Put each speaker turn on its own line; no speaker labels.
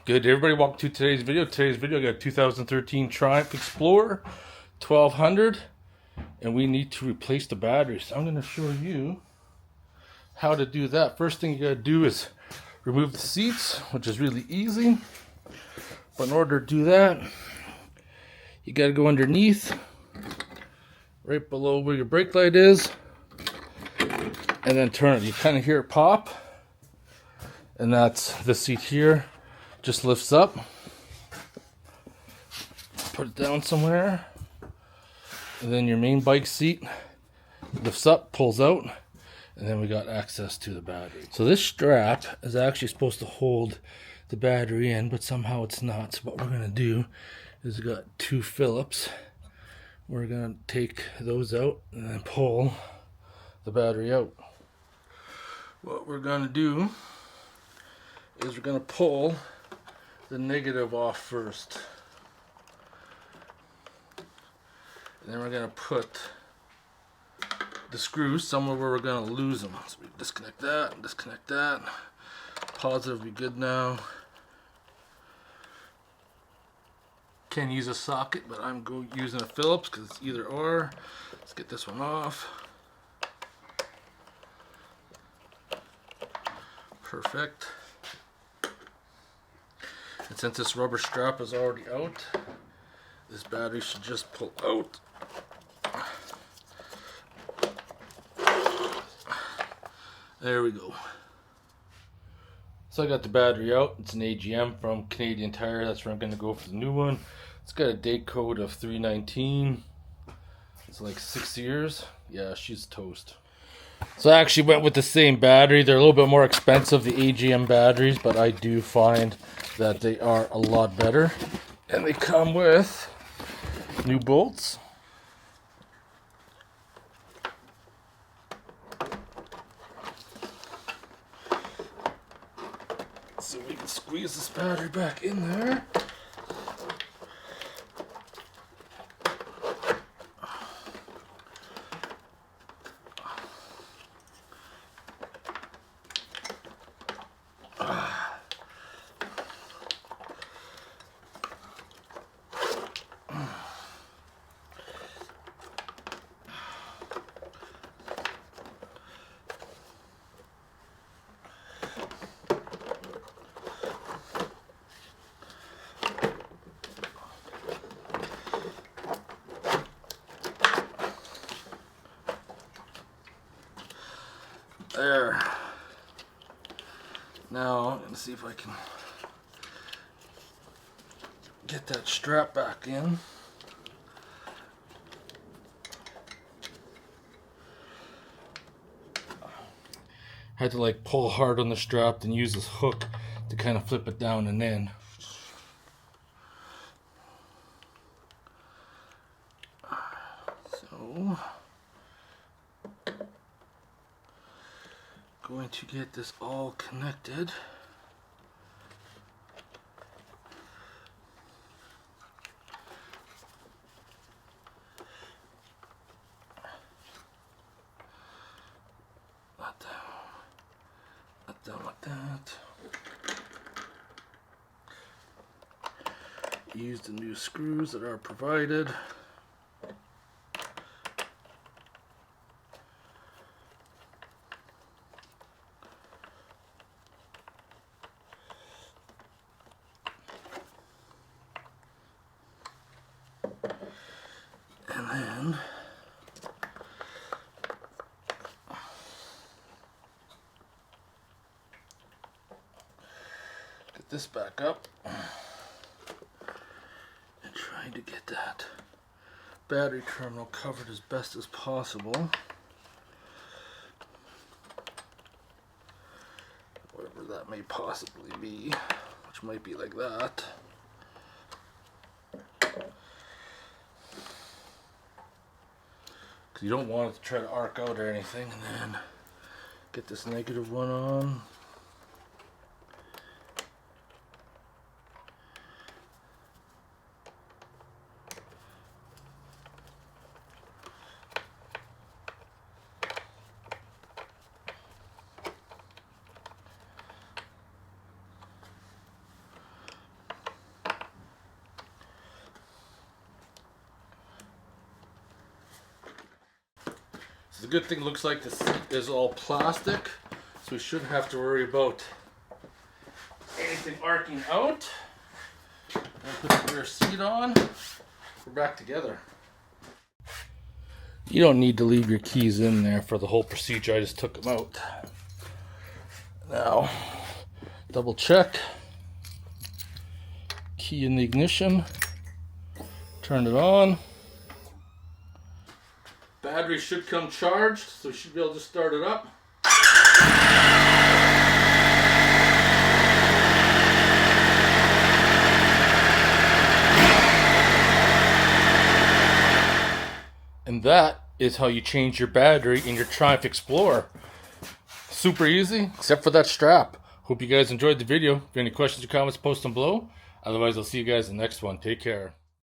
Good, everybody. Welcome to today's video. Today's video, I got a 2013 Triumph Explorer 1200, and we need to replace the batteries. So I'm going to show you how to do that. First thing you got to do is remove the seats, which is really easy. But in order to do that, you got to go underneath, right below where your brake light is, and then turn it. You kind of hear it pop, and that's the seat here. Just lifts up. Put it down somewhere, and then your main bike seat lifts up, pulls out, and then we got access to the battery. So this strap is actually supposed to hold the battery in, but somehow it's not. So what we're going to do is we got two Phillips. We're going to take those out and then pull the battery out. What we're going to do is we're going to pull the negative off first. And then we're going to put the screws somewhere where we're going to lose them. So we disconnect that and disconnect that. Positive will be good now. Can use a socket, but I'm using a Phillips because it's either or. Let's get this one off. Perfect. And since this rubber strap is already out, this battery should just pull out. There we go. So I got the battery out. It's an AGM from Canadian Tire. That's where I'm going to go for the new one. It's got a date code of 319. It's like 6 years. Yeah, she's toast. So I actually went with the same battery. They're a little bit more expensive, the AGM batteries, but I do find that they are a lot better. And they come with new bolts. So we can squeeze this battery back in there. There. Now I'm going to see if I can get that strap back in. Had to like pull hard on the strap and use this hook to kind of flip it down and in. So going to get this all connected. Not done like that. Use the new screws that are provided. And then get this back up and try to get that battery terminal covered as best as possible. Whatever that may possibly be, which might be like that. You don't want it to try to arc out or anything. And then get this negative one on. The good thing, looks like the seat is all plastic, so we shouldn't have to worry about anything arcing out. And put the rear seat on. We're back together. You don't need to leave your keys in there for the whole procedure. I just took them out. Now, double check. Key in the ignition. Turn it on. Battery should come charged, so we should be able to start it up. And that is how you change your battery in your Triumph Explorer. Super easy, except for that strap. Hope you guys enjoyed the video. If you have any questions or comments, post them below. Otherwise, I'll see you guys in the next one. Take care.